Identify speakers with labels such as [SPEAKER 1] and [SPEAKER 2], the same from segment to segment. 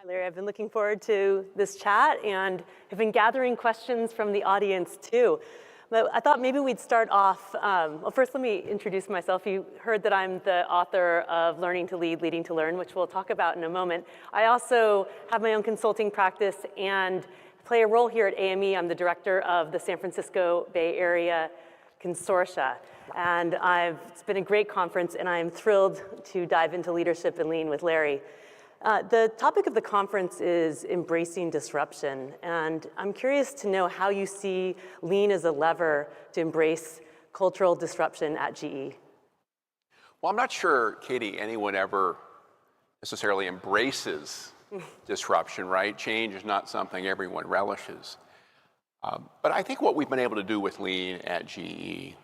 [SPEAKER 1] Larry, I've been looking forward to this chat and have been gathering questions from the audience too. But I thought maybe we'd start off, well, first let me introduce myself. You heard that I'm the author of Learning to Lead, Leading to Learn, which we'll talk about in a moment. I also have my own consulting practice and play a role here at AME. I'm the director of the San Francisco Bay Area Consortia. And it's been a great conference, and I'm thrilled to dive into leadership and lean with Larry. The topic of the conference is embracing disruption, and I'm curious to know how you see lean as a lever to embrace cultural disruption at GE.
[SPEAKER 2] Well, I'm not sure, Katie, anyone ever necessarily embraces disruption, right? Change is not something everyone relishes. But I think what we've been able to do with lean at GE,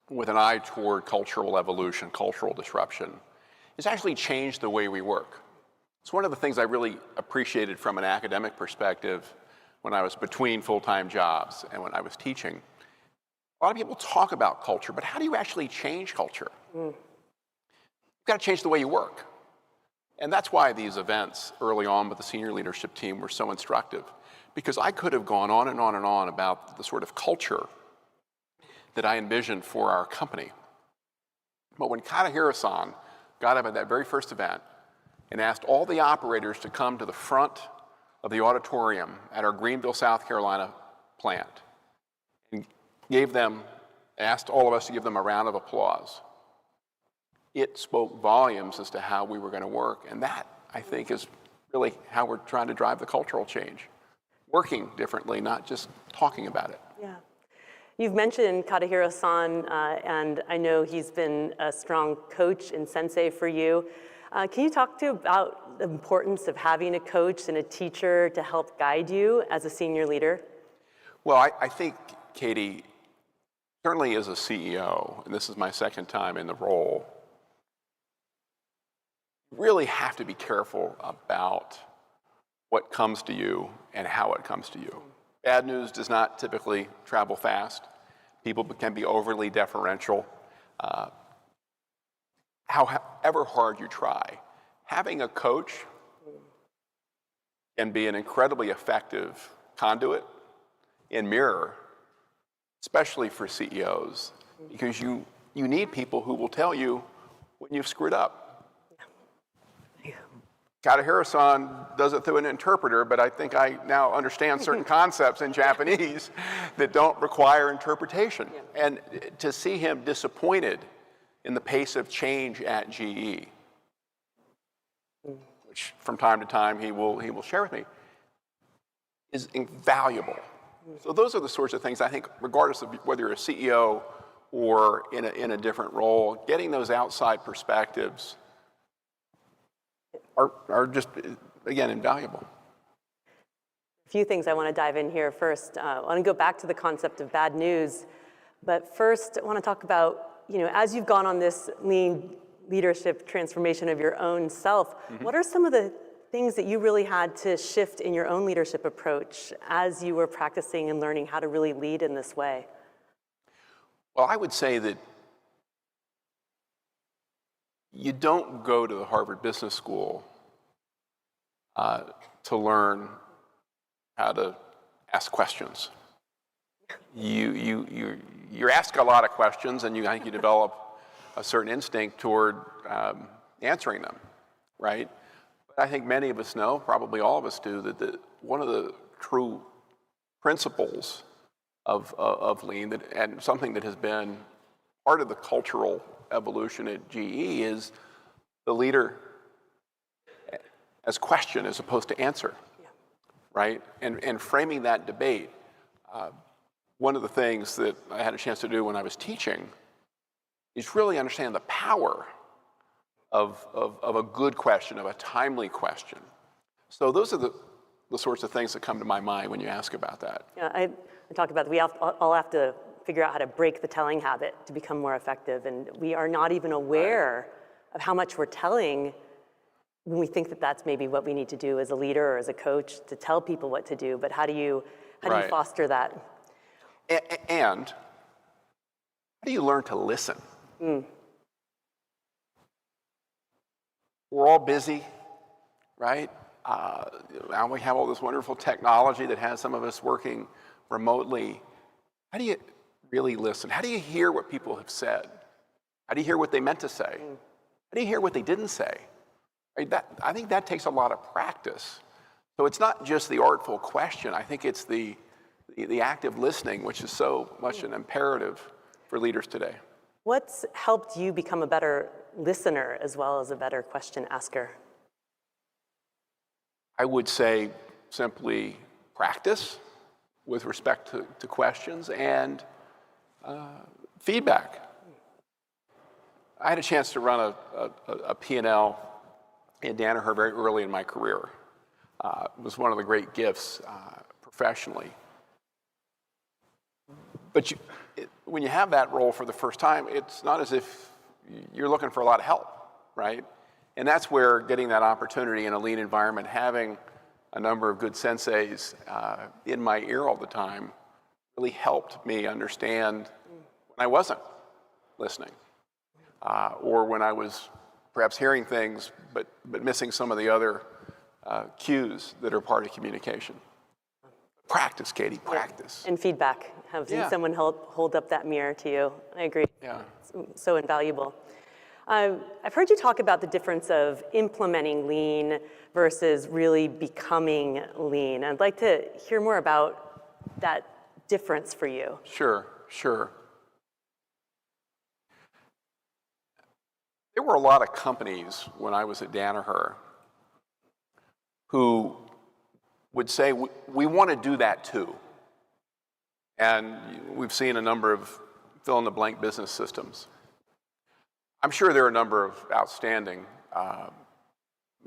[SPEAKER 2] with an eye toward cultural evolution, cultural disruption, is actually change the way we work. It's one of the things I really appreciated from an academic perspective when I was between full-time jobs and when I was teaching. A lot of people talk about culture, but how do you actually change culture? You've got to change the way you work. And that's why these events early on with the senior leadership team were so instructive, because I could have gone on and on and on about the sort of culture that I envisioned for our company. But when Katahira-san got up at that very first event and asked all the operators to come to the front of the auditorium at our Greenville, South Carolina plant, and asked all of us to give them a round of applause, it spoke volumes as to how we were going to work. And that, I think, is really how we're trying to drive the cultural change. Working differently, not just talking about it.
[SPEAKER 1] Yeah. You've mentioned Katahira-san, and I know he's been a strong coach and sensei for you. Can you talk about the importance of having a coach and a teacher to help guide you as a senior leader?
[SPEAKER 2] Well, I think, Katie, certainly as a CEO, and this is my second time in the role, you really have to be careful about what comes to you and how it comes to you. Bad news does not typically travel fast. People can be overly deferential. However hard you try, having a coach can be an incredibly effective conduit and mirror, especially for CEOs, because you need people who will tell you when you've screwed up. Katahira-san does it through an interpreter, but I think I now understand certain concepts in Japanese that don't require interpretation. Yeah. And to see him disappointed in the pace of change at GE, which from time to time he will share with me, is invaluable. So those are the sorts of things I think, regardless of whether you're a CEO or in a different role, getting those outside perspectives are just, again, invaluable.
[SPEAKER 1] A few things I want to dive in here first. I want to go back to the concept of bad news, but first I want to talk about, as you've gone on this lean leadership transformation of your own self, what are some of the things that you really had to shift in your own leadership approach as you were practicing and learning how to really lead in this way?
[SPEAKER 2] Well, I would say that you don't go to the Harvard Business School to learn how to ask questions. You're asked a lot of questions, and I think you develop a certain instinct toward answering them, right? But I think many of us know, probably all of us do, that one of the true principles of lean, and something that has been part of the cultural evolution at GE, is the leader as question as opposed to answer, right? And framing that debate. One of the things that I had a chance to do when I was teaching is really understand the power of a good question, of a timely question. So those are the sorts of things that come to my mind when you ask about that.
[SPEAKER 1] Yeah, I talk about that. We all have to figure out how to break the telling habit to become more effective, and we are not even aware of how much we're telling when we think that that's maybe what we need to do as a leader or as a coach, to tell people what to do. But how do you foster that?
[SPEAKER 2] And how do you learn to listen? We're all busy, right? Now we have all this wonderful technology that has some of us working remotely. How do you really listen? How do you hear what people have said? How do you hear what they meant to say? How do you hear what they didn't say? I think that takes a lot of practice. So it's not just the artful question. I think it's the active listening, which is so much an imperative for leaders today.
[SPEAKER 1] What's helped you become a better listener as well as a better question asker?
[SPEAKER 2] I would say simply practice with respect to questions and feedback. I had a chance to run a P&L in Danaher very early in my career. It was one of the great gifts professionally. But when you have that role for the first time, it's not as if you're looking for a lot of help, right? And that's where getting that opportunity in a lean environment, having a number of good senseis in my ear all the time, really helped me understand when I wasn't listening, or when I was perhaps hearing things but missing some of the other cues that are part of communication. Practice, Katie, practice.
[SPEAKER 1] And feedback, having someone hold up that mirror to you. I agree.
[SPEAKER 2] Yeah.
[SPEAKER 1] It's so invaluable. I've heard you talk about the difference of implementing lean versus really becoming lean. I'd like to hear more about that difference for you.
[SPEAKER 2] Sure. There were a lot of companies when I was at Danaher who would say, we want to do that too. And we've seen a number of fill-in-the-blank business systems. I'm sure there are a number of outstanding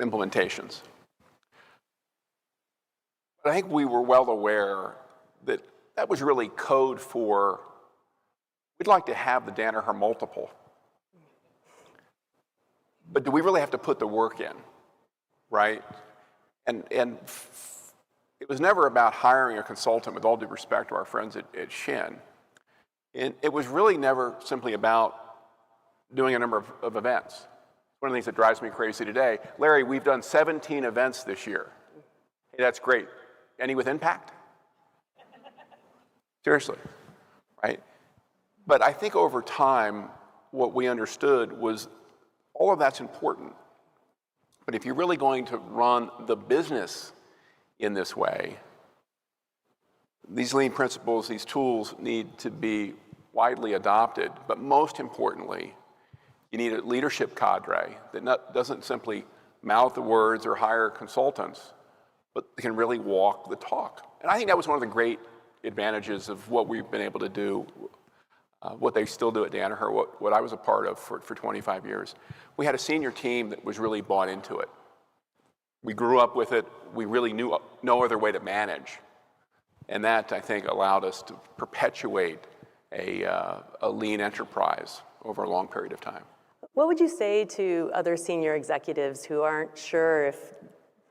[SPEAKER 2] implementations. But I think we were well aware that that was really code for, we'd like to have the Danaher multiple. But do we really have to put the work in, right? And it was never about hiring a consultant, with all due respect to our friends at Shin. And it was really never simply about doing a number of events. One of the things that drives me crazy today, Larry, we've done 17 events this year. Hey, that's great. Any with impact? Seriously, right? But I think over time, what we understood was all of that's important. But if you're really going to run the business in this way, these lean principles, these tools need to be widely adopted. But most importantly, you need a leadership cadre that doesn't simply mouth the words or hire consultants, but can really walk the talk. And I think that was one of the great advantages of what we've been able to do, what they still do at Danaher, what I was a part of for 25 years. We had a senior team that was really bought into it. We grew up with it. We really knew no other way to manage. And that, I think, allowed us to perpetuate a lean enterprise over a long period of time.
[SPEAKER 1] What would you say to other senior executives who aren't sure if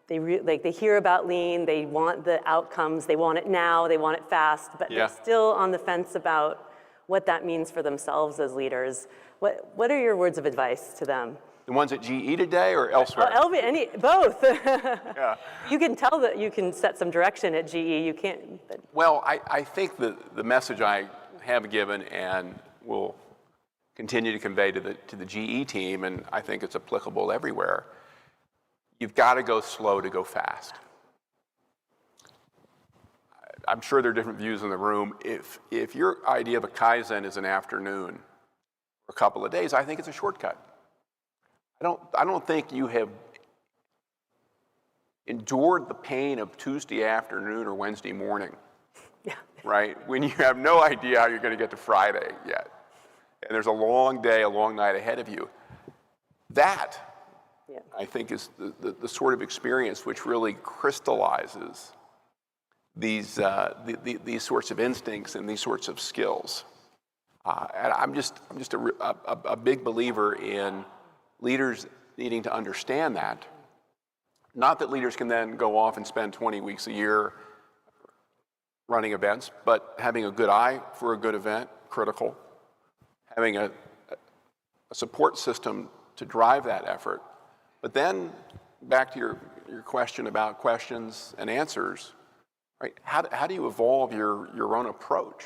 [SPEAKER 1] they hear about lean, they want the outcomes, they want it now, they want it fast, but they're still on the fence about what that means for themselves as leaders? What are your words of advice to them?
[SPEAKER 2] The ones at GE today or elsewhere?
[SPEAKER 1] Both.
[SPEAKER 2] Yeah.
[SPEAKER 1] You can tell that you can set some direction at GE. You can't. But.
[SPEAKER 2] Well, I think the message I have given and will continue to convey to the GE team, and I think it's applicable everywhere, you've got to go slow to go fast. I'm sure there are different views in the room. If your idea of a Kaizen is an afternoon or a couple of days, I think it's a shortcut. I don't think you have endured the pain of Tuesday afternoon or Wednesday morning, right? When you have no idea how you're going to get to Friday yet. And there's a long day, a long night ahead of you. That, I think, is the sort of experience which really crystallizes these sorts of instincts and these sorts of skills. And I'm just a big believer in leaders needing to understand that. Not that leaders can then go off and spend 20 weeks a year running events, but having a good eye for a good event, critical. Having a support system to drive that effort. But then, back to your question about questions and answers, right? How do you evolve your own approach?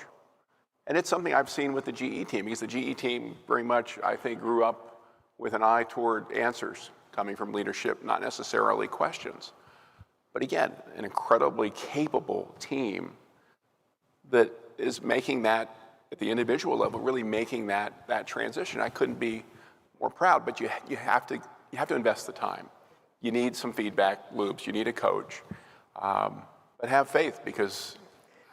[SPEAKER 2] And it's something I've seen with the GE team, because the GE team very much, I think, grew up with an eye toward answers coming from leadership, not necessarily questions. But again, an incredibly capable team that is making that, at the individual level, really making that transition. I couldn't be more proud, but you have to invest the time. You need some feedback loops, you need a coach, but have faith, because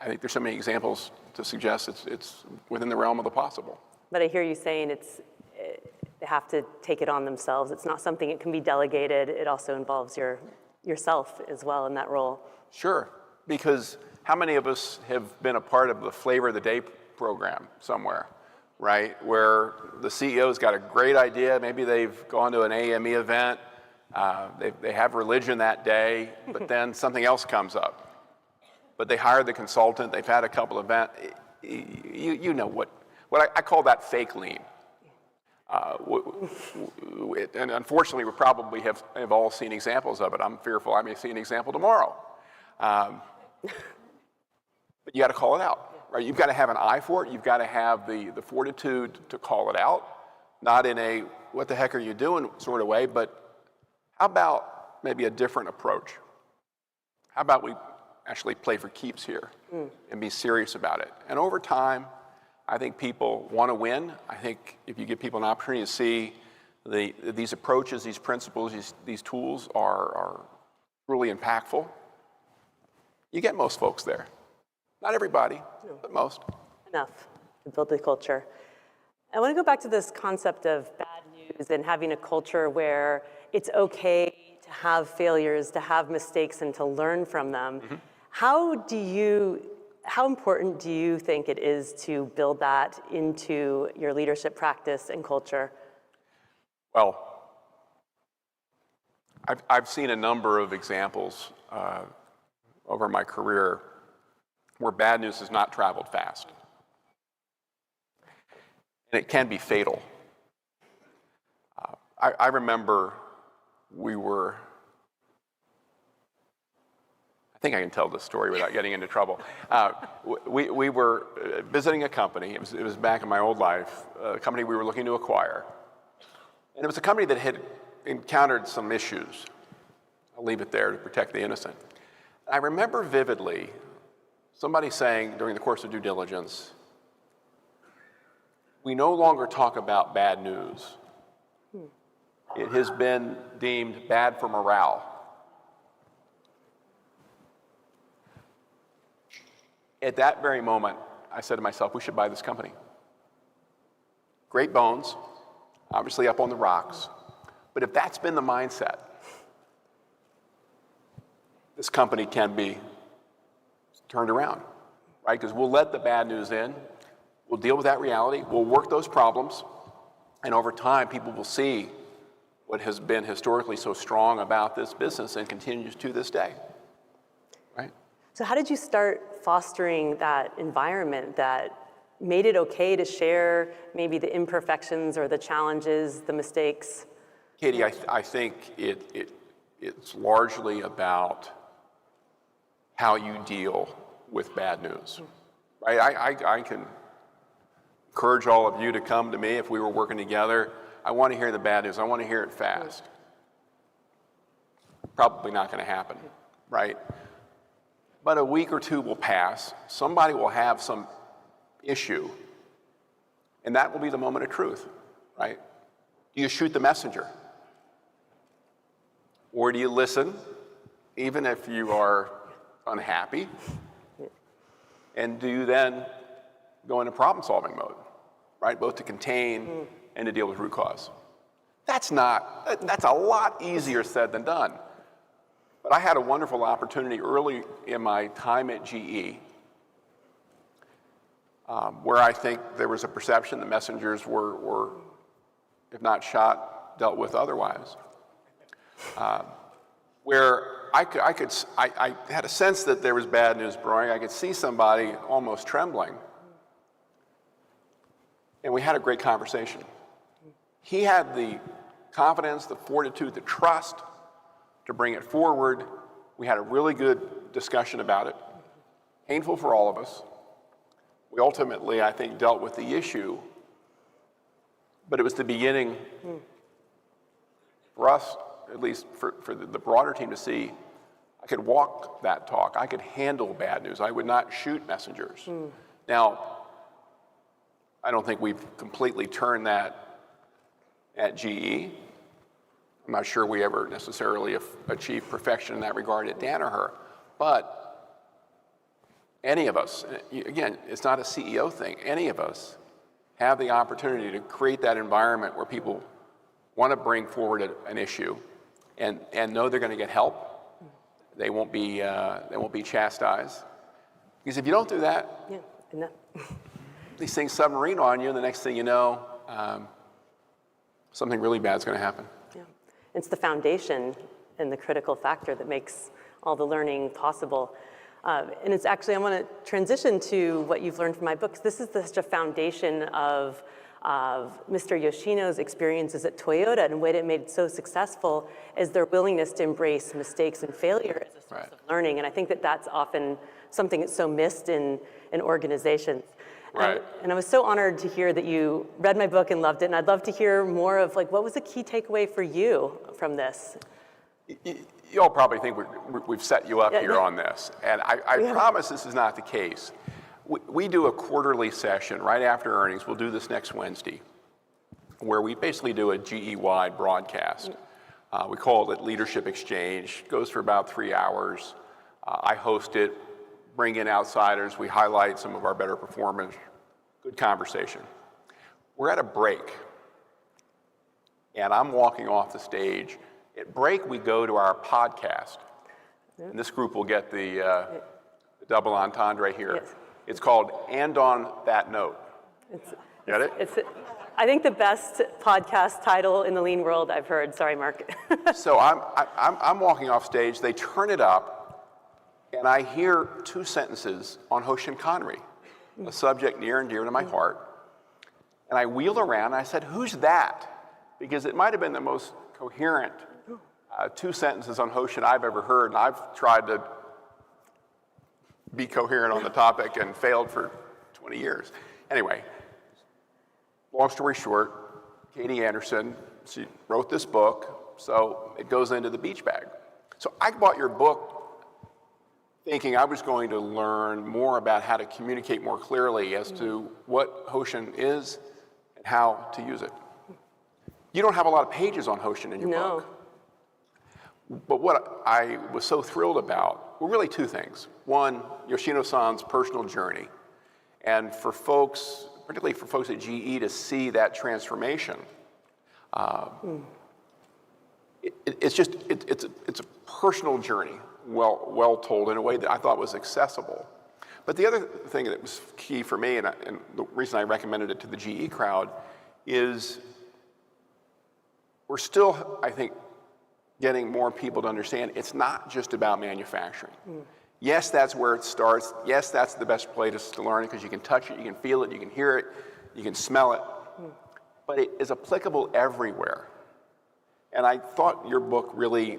[SPEAKER 2] I think there's so many examples to suggest it's within the realm of the possible.
[SPEAKER 1] But I hear you saying they have to take it on themselves. It's not something that can be delegated. It also involves yourself as well in that role.
[SPEAKER 2] Sure, because how many of us have been a part of the Flavor of the Day program somewhere, right? Where the CEO's got a great idea, maybe they've gone to an AME event, they have religion that day, but then something else comes up. But they hired the consultant, they've had a couple of events, you know what I call that fake lean. And unfortunately, we probably have all seen examples of it. I'm fearful I may see an example tomorrow. But you got to call it out, right? You've got to have an eye for it. You've got to have the fortitude to call it out, not in a what the heck are you doing sort of way, but how about maybe a different approach? How about we actually play for keeps here and be serious about it? And over time, I think people want to win. I think if you give people an opportunity to see these approaches, these principles, these tools are really impactful, you get most folks there. Not everybody, but most.
[SPEAKER 1] Enough to build the culture. I want to go back to this concept of bad news and having a culture where it's okay to have failures, to have mistakes, and to learn from them. Mm-hmm. How important do you think it is to build that into your leadership practice and culture?
[SPEAKER 2] Well, I've seen a number of examples over my career where bad news has not traveled fast. And it can be fatal. I remember I think I can tell this story without getting into trouble. We were visiting a company. It was back in my old life, a company we were looking to acquire. And it was a company that had encountered some issues. I'll leave it there to protect the innocent. I remember vividly somebody saying during the course of due diligence, we no longer talk about bad news. It has been deemed bad for morale. At that very moment, I said to myself, we should buy this company. Great bones, obviously up on the rocks, but if that's been the mindset, this company can be turned around, right? Because we'll let the bad news in, we'll deal with that reality, we'll work those problems, and over time, people will see what has been historically so strong about this business and continues to this day, right?
[SPEAKER 1] So how did you start fostering that environment that made it okay to share maybe the imperfections or the challenges, the mistakes?
[SPEAKER 2] Katie, I think it's largely about how you deal with bad news, right? I can encourage all of you to come to me if we were working together. I want to hear the bad news. I want to hear it fast. Probably not going to happen, right? But a week or two will pass. Somebody will have some issue, and that will be the moment of truth, right? Do you shoot the messenger? Or do you listen, even if you are unhappy? And do you then go into problem-solving mode, right? Both to contain and to deal with root cause. That's a lot easier said than done. But I had a wonderful opportunity early in my time at GE where I think there was a perception the messengers were, if not shot, dealt with otherwise. Where I had a sense that there was bad news brewing. I could see somebody almost trembling. And we had a great conversation. He had the confidence, the fortitude, the trust to bring it forward. We had a really good discussion about it, painful for all of us. We ultimately, I think, dealt with the issue, but it was the beginning for us, at least for the broader team, to see I could walk that talk. I could handle bad news. I would not shoot messengers. Now, I don't think we've completely turned that at GE. I'm not sure we ever necessarily achieved perfection in that regard at Danaher, but any of us, again, it's not a CEO thing, any of us have the opportunity to create that environment where people want to bring forward an issue and know they're going to get help. They won't be chastised. Because if you don't do that, these things submarine on you, and the next thing you know, something really bad is going to happen.
[SPEAKER 1] Yeah. It's the foundation and the critical factor that makes all the learning possible. And it's actually, I want to transition to what you've learned from my books. This is such a foundation of Mr. Yoshino's experiences at Toyota, and what it made so successful is their willingness to embrace mistakes and failure as a source of learning. And I think that that's often something that's so missed in organizations.
[SPEAKER 2] Right.
[SPEAKER 1] And I was so honored to hear that you read my book and loved it, and I'd love to hear more of what was a key takeaway for you from this?
[SPEAKER 2] You all probably think we've set you up here on this, and I promise this is not the case. We do a quarterly session right after earnings. We'll do this next Wednesday, where we basically do a GE-wide broadcast. We call it Leadership Exchange. It goes for about 3 hours. I host it, bring in outsiders. We highlight some of our better performers. Good conversation. We're at a break, and I'm walking off the stage. At break, we go to our podcast. And this group will get the double entendre here. Yes. It's called And On That Note. Get it?
[SPEAKER 1] It's I think the best podcast title in the lean world I've heard. Sorry, Mark.
[SPEAKER 2] So I'm walking off stage. They turn it up, and I hear 2 sentences on Hoshin Kanri, a subject near and dear to my heart. And I wheeled around, and I said, "Who's that?" Because it might have been the most coherent 2 sentences on Hoshin I've ever heard, and I've tried to be coherent on the topic and failed for 20 years. Anyway, long story short, Katie Anderson, she wrote this book, so it goes into the beach bag. So I bought your book thinking I was going to learn more about how to communicate more clearly as to what Hoshin is and how to use it. You don't have a lot of pages on Hoshin in your book. But what I was so thrilled about were really 2 things. One, Yoshino-san's personal journey. And for folks, particularly for folks at GE, to see that transformation, it's a personal journey, well told in a way that I thought was accessible. But the other thing that was key for me, and the reason I recommended it to the GE crowd, is we're still, I think, getting more people to understand it's not just about manufacturing. Yes, that's where it starts. Yes, that's the best place to learn it because you can touch it, you can feel it, you can hear it, you can smell it. But it is applicable everywhere. And I thought your book really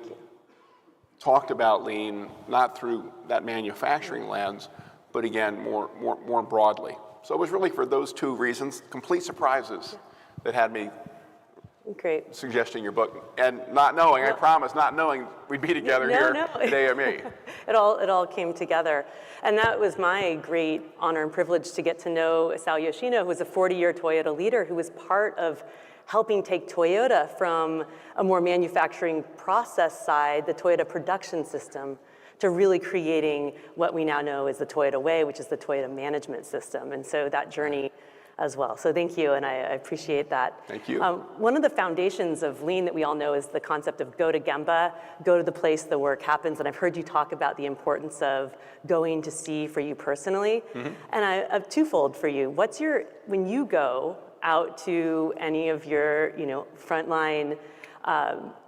[SPEAKER 2] talked about lean, not through that manufacturing lens, but again, more broadly. So it was really for those 2 reasons, complete surprises, that had me suggesting your book, and not knowing, I promise, not knowing we'd be together here at AME.
[SPEAKER 1] It all came together. And that was my great honor and privilege to get to know Sal Yoshino, who was a 40-year Toyota leader who was part of helping take Toyota from a more manufacturing process side, the Toyota production system, to really creating what we now know as the Toyota Way, which is the Toyota management system. And so that journey as well. So thank you, and I appreciate that.
[SPEAKER 2] Thank you.
[SPEAKER 1] One of the foundations of lean that we all know is the concept of go to gemba, go to the place the work happens, and I've heard you talk about the importance of going to see for you personally. And I have twofold for you. When you go out to any of your frontline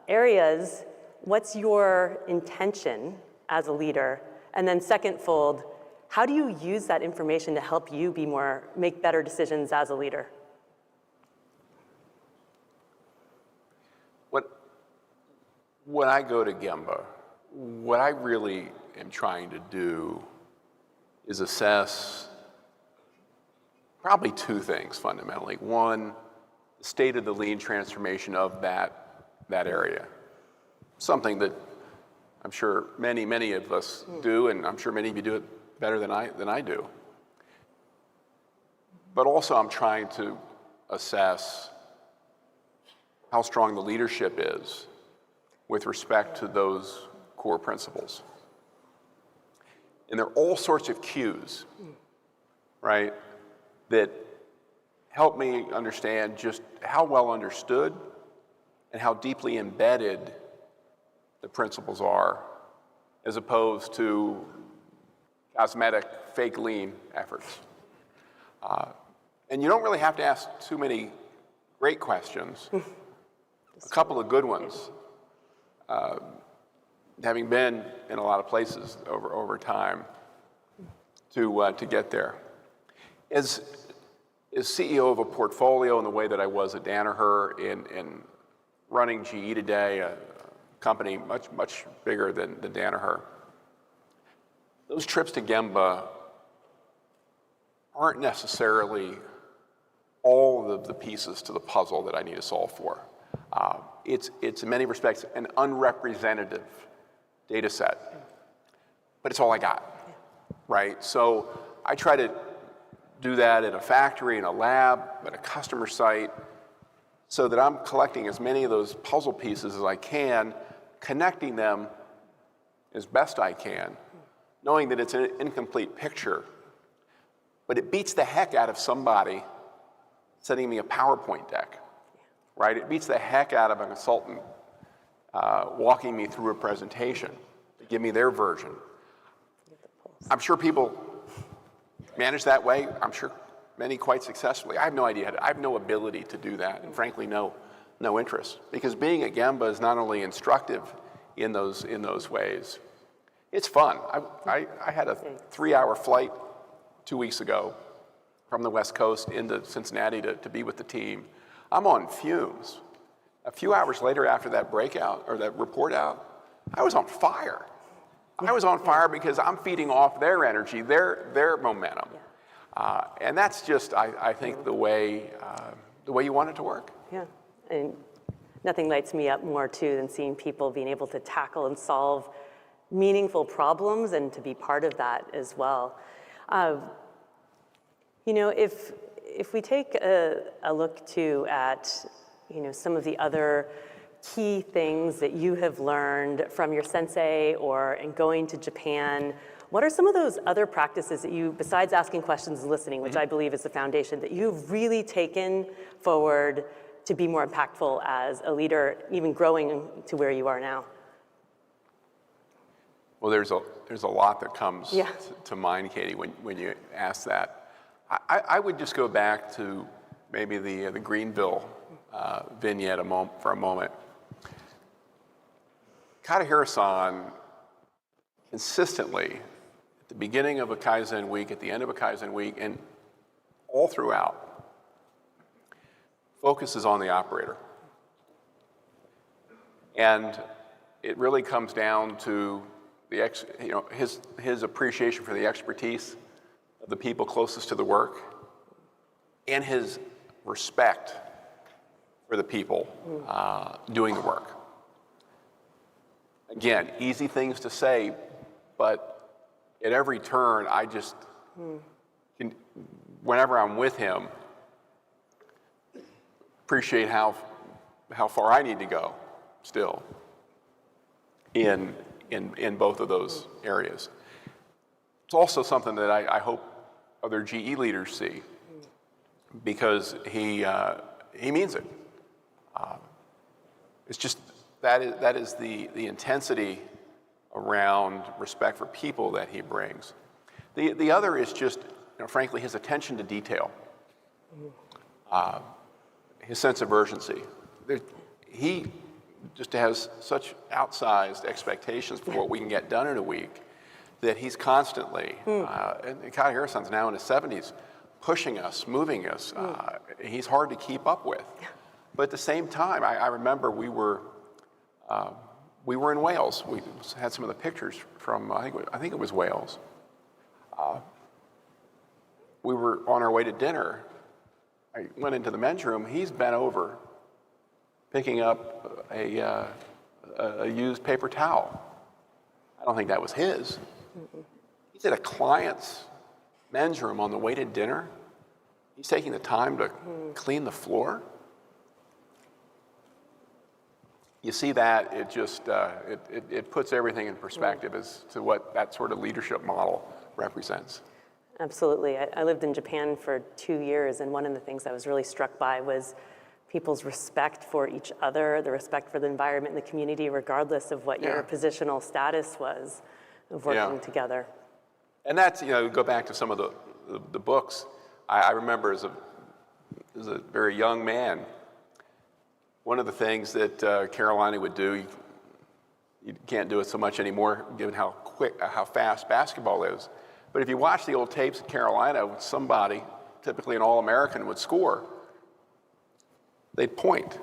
[SPEAKER 1] areas, what's your intention as a leader? And then secondfold, how do you use that information to help you make better decisions as a leader?
[SPEAKER 2] when I go to Gemba, what I really am trying to do is assess probably two things fundamentally. One, the state of the lean transformation of that area. Something that I'm sure many of us do, and I'm sure many of you do it better than I do. But also I'm trying to assess how strong the leadership is with respect to those core principles. And there are all sorts of cues, right, that help me understand just how well understood and how deeply embedded the principles are, as opposed to cosmetic, fake lean efforts. And you don't really have to ask too many great questions. A couple of good ones. Having been in a lot of places over time to get there. As CEO of a portfolio in the way that I was at Danaher in running GE today, a company much bigger than Danaher, those trips to Gemba aren't necessarily all of the pieces to the puzzle that I need to solve for. It's in many respects an unrepresentative data set, but it's all I got, right? So I try to do that in a factory, in a lab, at a customer site, so that I'm collecting as many of those puzzle pieces as I can, connecting them as best I can, knowing that it's an incomplete picture, but it beats the heck out of somebody sending me a PowerPoint deck, right? It beats the heck out of a consultant walking me through a presentation to give me their version. I'm sure people manage that way. I'm sure many quite successfully. I have no idea. I have no ability to do that, and frankly, no interest. Because being at Gemba is not only instructive in those ways, it's fun. I had a 3-hour flight 2 weeks ago from the West Coast into Cincinnati to be with the team. I'm on fumes. A few hours later after that breakout, or that report out, I was on fire. I was on fire because I'm feeding off their energy, their momentum. And that's just, I think, the way you want it to work.
[SPEAKER 1] Yeah, and nothing lights me up more, too, than seeing people being able to tackle and solve meaningful problems and to be part of that as well. You know, if we take a look, too, at some of the other key things that you have learned from your sensei or in going to Japan, what are some of those other practices that you, besides asking questions and listening, which I believe is the foundation, that you've really taken forward to be more impactful as a leader, even growing to where you are now?
[SPEAKER 2] Well, there's a lot that comes to mind, Katie, when you ask that. I would just go back to maybe the Greenville vignette for a moment. Katahira-san consistently, at the beginning of a Kaizen week, at the end of a Kaizen week, and all throughout, focuses on the operator. And it really comes down to his appreciation for the expertise of the people closest to the work and his respect for the people doing the work. Again, easy things to say, but at every turn, I just, whenever I'm with him, appreciate how far I need to go still in both of those areas. It's also something that I hope other GE leaders see, because he means it. It's just that is the intensity around respect for people that he brings. The other is just, frankly, his attention to detail, his sense of urgency. He just has such outsized expectations for what we can get done in a week that he's constantly, and Katahira-san's now in his 70s, pushing us, moving us. He's hard to keep up with. But at the same time, I remember we were we were in Wales. We had some of the pictures from, I think it was Wales. We were on our way to dinner. I went into the men's room. He's bent over, picking up a used paper towel. I don't think that was his. He's at a client's men's room on the way to dinner. He's taking the time to clean the floor. You see that, it just, it puts everything in perspective as to what that sort of leadership model represents.
[SPEAKER 1] Absolutely. I lived in Japan for 2 years, and one of the things I was really struck by was people's respect for each other, the respect for the environment and the community, regardless of what your positional status was of working together. And
[SPEAKER 2] that's, go back to some of the books. I remember as a very young man, one of the things that Carolina would do, you can't do it so much anymore given how fast basketball is. But if you watch the old tapes at Carolina, when somebody, typically an All-American, would score, they'd point.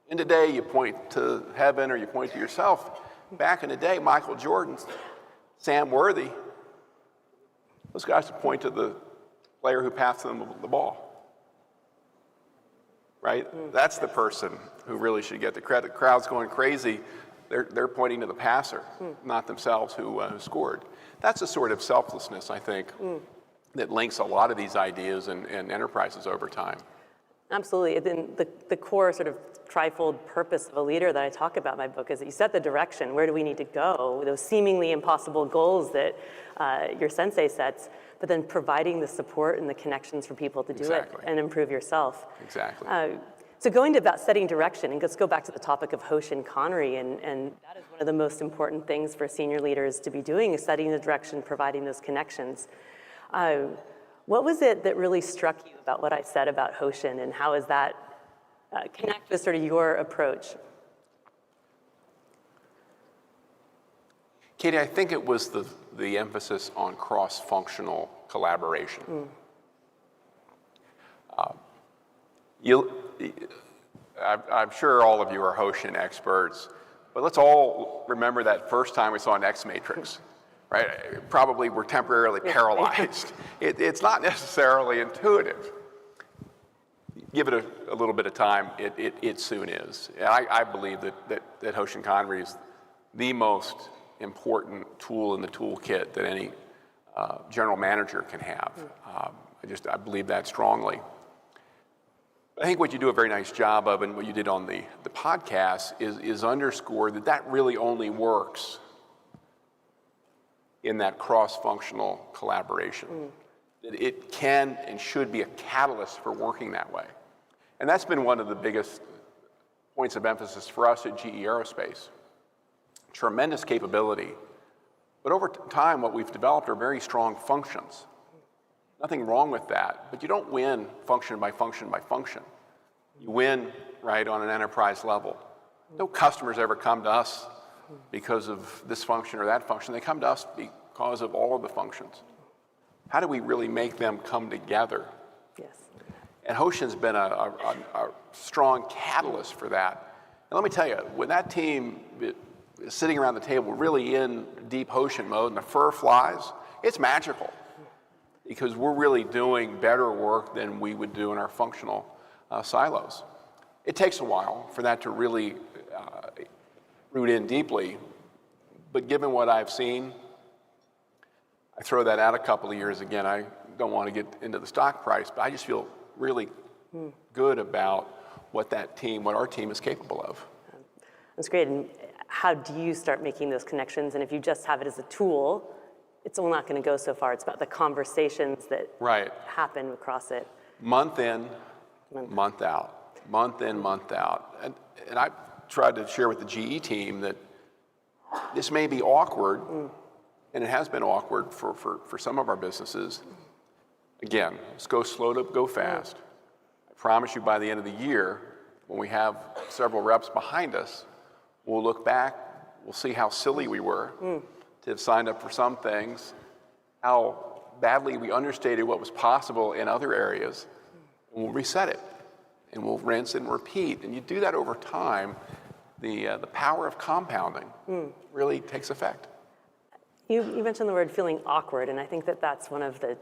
[SPEAKER 2] And today you point to heaven or you point to yourself. Back in the day, Michael Jordan, Sam Worthy, those guys would point to the player who passed them the ball. Right? That's the person who really should get the credit. The crowd's going crazy. They're pointing to the passer, not themselves who scored. That's a sort of selflessness, I think, that links a lot of these ideas and enterprises over time. Absolutely. Then the core sort of trifold purpose of a leader that I talk about in my book is that you set the direction. Where do we need to go? Those seemingly impossible goals that your sensei sets, but then providing the support and the connections for people to do it and improve yourself. Exactly. So going to about setting direction, and let's go back to the topic of Hoshin Kanri, and that is one of the most important things for senior leaders to be doing, is setting the direction, providing those connections. What was it that really struck you about what I said about Hoshin, and how does that connect with sort of your approach? Katie, I think it was the emphasis on cross-functional collaboration. I'm sure all of you are Hoshin experts, but let's all remember that first time we saw an X matrix, right? Probably we're temporarily paralyzed. It's not necessarily intuitive. Give it a little bit of time, it soon is. And I believe that Hoshin Kanri is the most important tool in the toolkit that any general manager can have. I believe that strongly. I think what you do a very nice job of, and what you did on the podcast, is underscore that really only works in that cross-functional collaboration. That it can and should be a catalyst for working that way. And that's been one of the biggest points of emphasis for us at GE Aerospace. Tremendous capability, but over time what we've developed are very strong functions. Nothing wrong with that, but you don't win function by function by function. You win, right, on an enterprise level. No customers ever come to us because of this function or that function. They come to us because of all of the functions. How do we really make them come together? Yes. And Hoshin's been a strong catalyst for that. And let me tell you, when that team is sitting around the table really in deep Hoshin mode and the fur flies, it's magical. Because we're really doing better work than we would do in our functional silos. It takes a while for that to really root in deeply, but given what I've seen, I throw that out a couple of years again. I don't want to get into the stock price, but I just feel really good about what our team is capable of. That's great. And how do you start making those connections? And if you just have it as a tool, it's all not going to go so far. It's about the conversations that happen across it. Month in, month out. Month in, month out. And I tried to share with the GE team that this may be awkward, and it has been awkward for some of our businesses. Again, let's go slow to go fast. I promise you by the end of the year, when we have several reps behind us, we'll look back, we'll see how silly we were to have signed up for some things, how badly we understated what was possible in other areas, and we'll reset it, and we'll rinse and repeat. And you do that over time, the power of compounding really takes effect.
[SPEAKER 1] You mentioned the word feeling awkward, and I think that that's one of the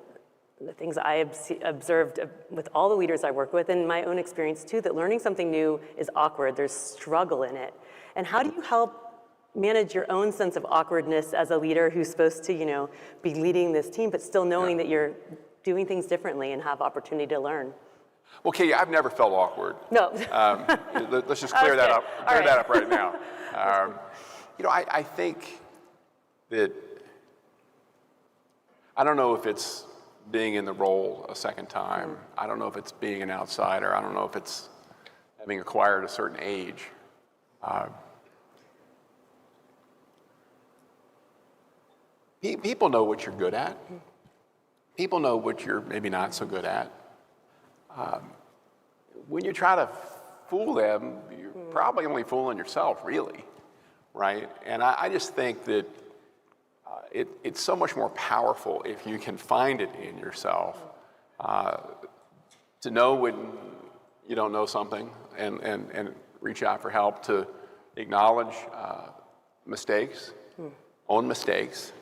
[SPEAKER 1] things I have observed with all the leaders I work with, and my own experience too, that learning something new is awkward. There's struggle in it. And how do you help manage your own sense of awkwardness as a leader who's supposed to, be leading this team, but still knowing that you're doing things differently and have opportunity to learn?
[SPEAKER 2] Well, Katie, I've never felt awkward.
[SPEAKER 1] No.
[SPEAKER 2] Let's just clear that up. Clear that up right now. I think that I don't know if it's being in the role a second time. I don't know if it's being an outsider. I don't know if it's having acquired a certain age. People know what you're good at. People know what you're maybe not so good at. When you try to fool them, you're probably only fooling yourself, really, right? And I just think that it's so much more powerful if you can find it in yourself to know when you don't know something and reach out for help, to acknowledge mistakes, own mistakes,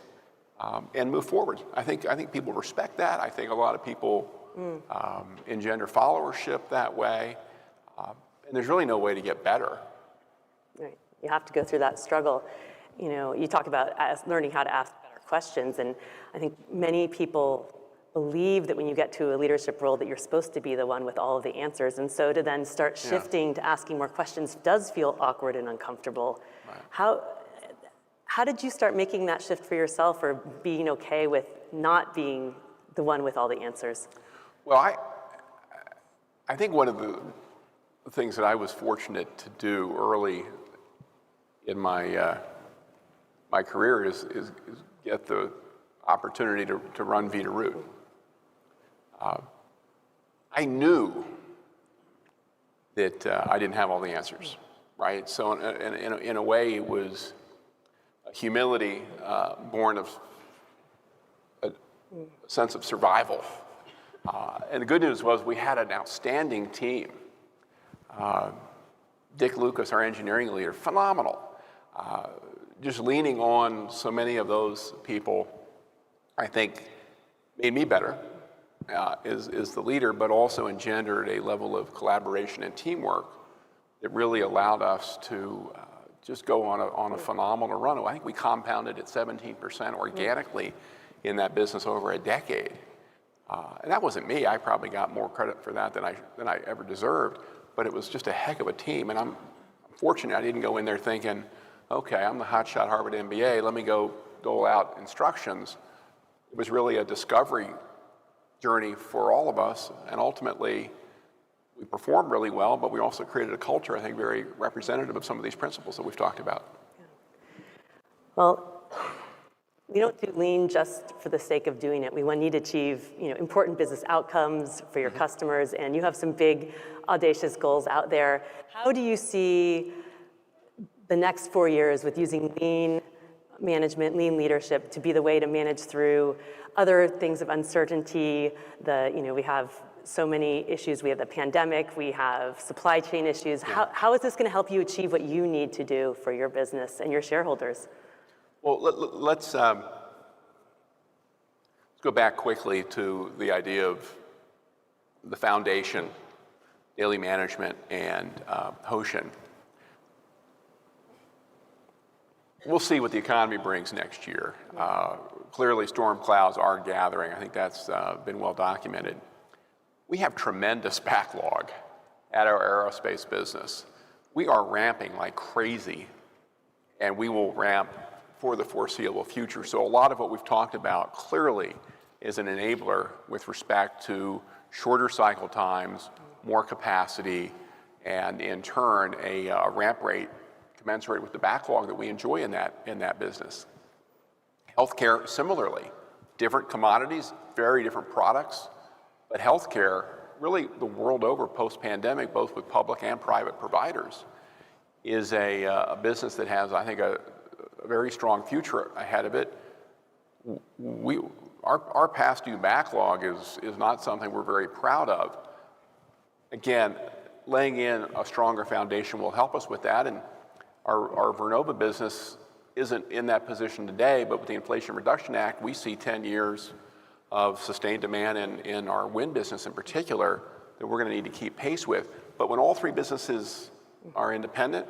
[SPEAKER 2] and move forward. I think people respect that. I think a lot of people engender followership that way, and there's really no way to get better.
[SPEAKER 1] Right. You have to go through that struggle. You talk about learning how to ask better questions, and I think many people believe that when you get to a leadership role that you're supposed to be the one with all of the answers, and so to then start shifting to asking more questions does feel awkward and uncomfortable. Right. How did you start making that shift for yourself, or being okay with not being the one with all the answers?
[SPEAKER 2] Well, I think one of the things that I was fortunate to do early in my my career is get the opportunity to run Vita Root. I knew that I didn't have all the answers, right? So in a way, it was humility born of a sense of survival. And the good news was we had an outstanding team. Dick Lucas, our engineering leader, phenomenal. Just leaning on so many of those people, I think, made me better as the leader, but also engendered a level of collaboration and teamwork that really allowed us to just go on a phenomenal run. I think we compounded at 17% organically in that business over a decade. And that wasn't me. I probably got more credit for that than I ever deserved, but it was just a heck of a team. And I'm fortunate I didn't go in there thinking, okay, I'm the hotshot Harvard MBA, let me go dole out instructions. It was really a discovery journey for all of us, and ultimately we performed really well, but we also created a culture, I think, very representative of some of these principles that we've talked about.
[SPEAKER 1] Well, we don't do lean just for the sake of doing it. We need to achieve, important business outcomes for your customers, and you have some big, audacious goals out there. How do you see the next 4 years with using lean management, lean leadership to be the way to manage through other things of uncertainty? We have so many issues. We have the pandemic, we have supply chain issues. How is this going to help you achieve what you need to do for your business and your shareholders?
[SPEAKER 2] Well, let's go back quickly to the idea of the foundation, daily management, and Hoshin. We'll see what the economy brings next year. Clearly, storm clouds are gathering. I think that's been well documented. We have tremendous backlog at our aerospace business. We are ramping like crazy, and we will ramp for the foreseeable future. So a lot of what we've talked about clearly is an enabler with respect to shorter cycle times, more capacity, and in turn, a ramp rate commensurate with the backlog that we enjoy in that business. Healthcare, similarly, different commodities, very different products, but healthcare, really the world over post-pandemic, both with public and private providers, is a business that has, I think, a very strong future ahead of it. Our past due backlog is not something we're very proud of. Again, laying in a stronger foundation will help us with that, and our Vernova business isn't in that position today, but with the Inflation Reduction Act, we see 10 years of sustained demand in our wind business in particular that we're going to need to keep pace with. But when all three businesses are independent,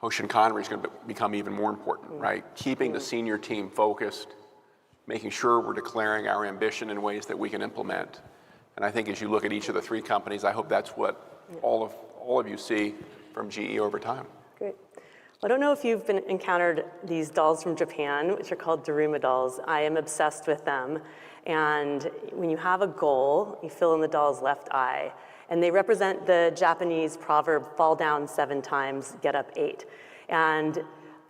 [SPEAKER 2] Hoshin Kanri is going to become even more important, right? Keeping the senior team focused, making sure we're declaring our ambition in ways that we can implement. And I think as you look at each of the three companies, I hope that's what all of you see from GE over time.
[SPEAKER 1] Great. Well, I don't know if you've encountered these dolls from Japan, which are called Daruma dolls. I am obsessed with them. And when you have a goal, you fill in the doll's left eye. And they represent the Japanese proverb, fall down 7 times, get up 8. And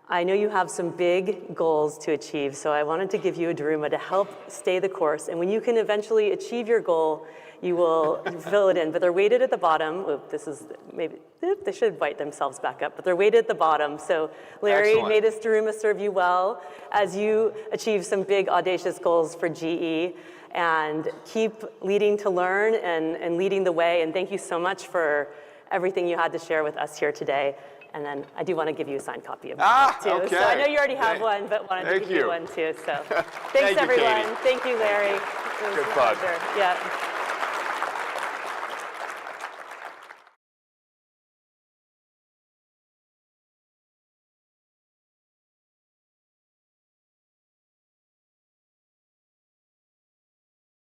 [SPEAKER 1] I know you have some big goals to achieve, so I wanted to give you a Daruma to help stay the course. And when you can eventually achieve your goal, you will fill it in. But they're weighted at the bottom. Oop, this is maybe, they should wipe themselves back up, but they're weighted at the bottom. So Larry,
[SPEAKER 2] Excellent.
[SPEAKER 1] may this Daruma serve you well as you achieve some big, audacious goals for GE. And keep leading to learn and leading the way. And thank you so much for everything you had to share with us here today. And then I do want to give you a signed copy of it too.
[SPEAKER 2] Okay.
[SPEAKER 1] So I know you already have one, but wanted to give you one too. So thanks,
[SPEAKER 2] Thank you,
[SPEAKER 1] everyone.
[SPEAKER 2] Katie.
[SPEAKER 1] Thank you, Larry. It was
[SPEAKER 2] Good
[SPEAKER 1] a
[SPEAKER 2] fun.
[SPEAKER 1] pleasure. Yeah.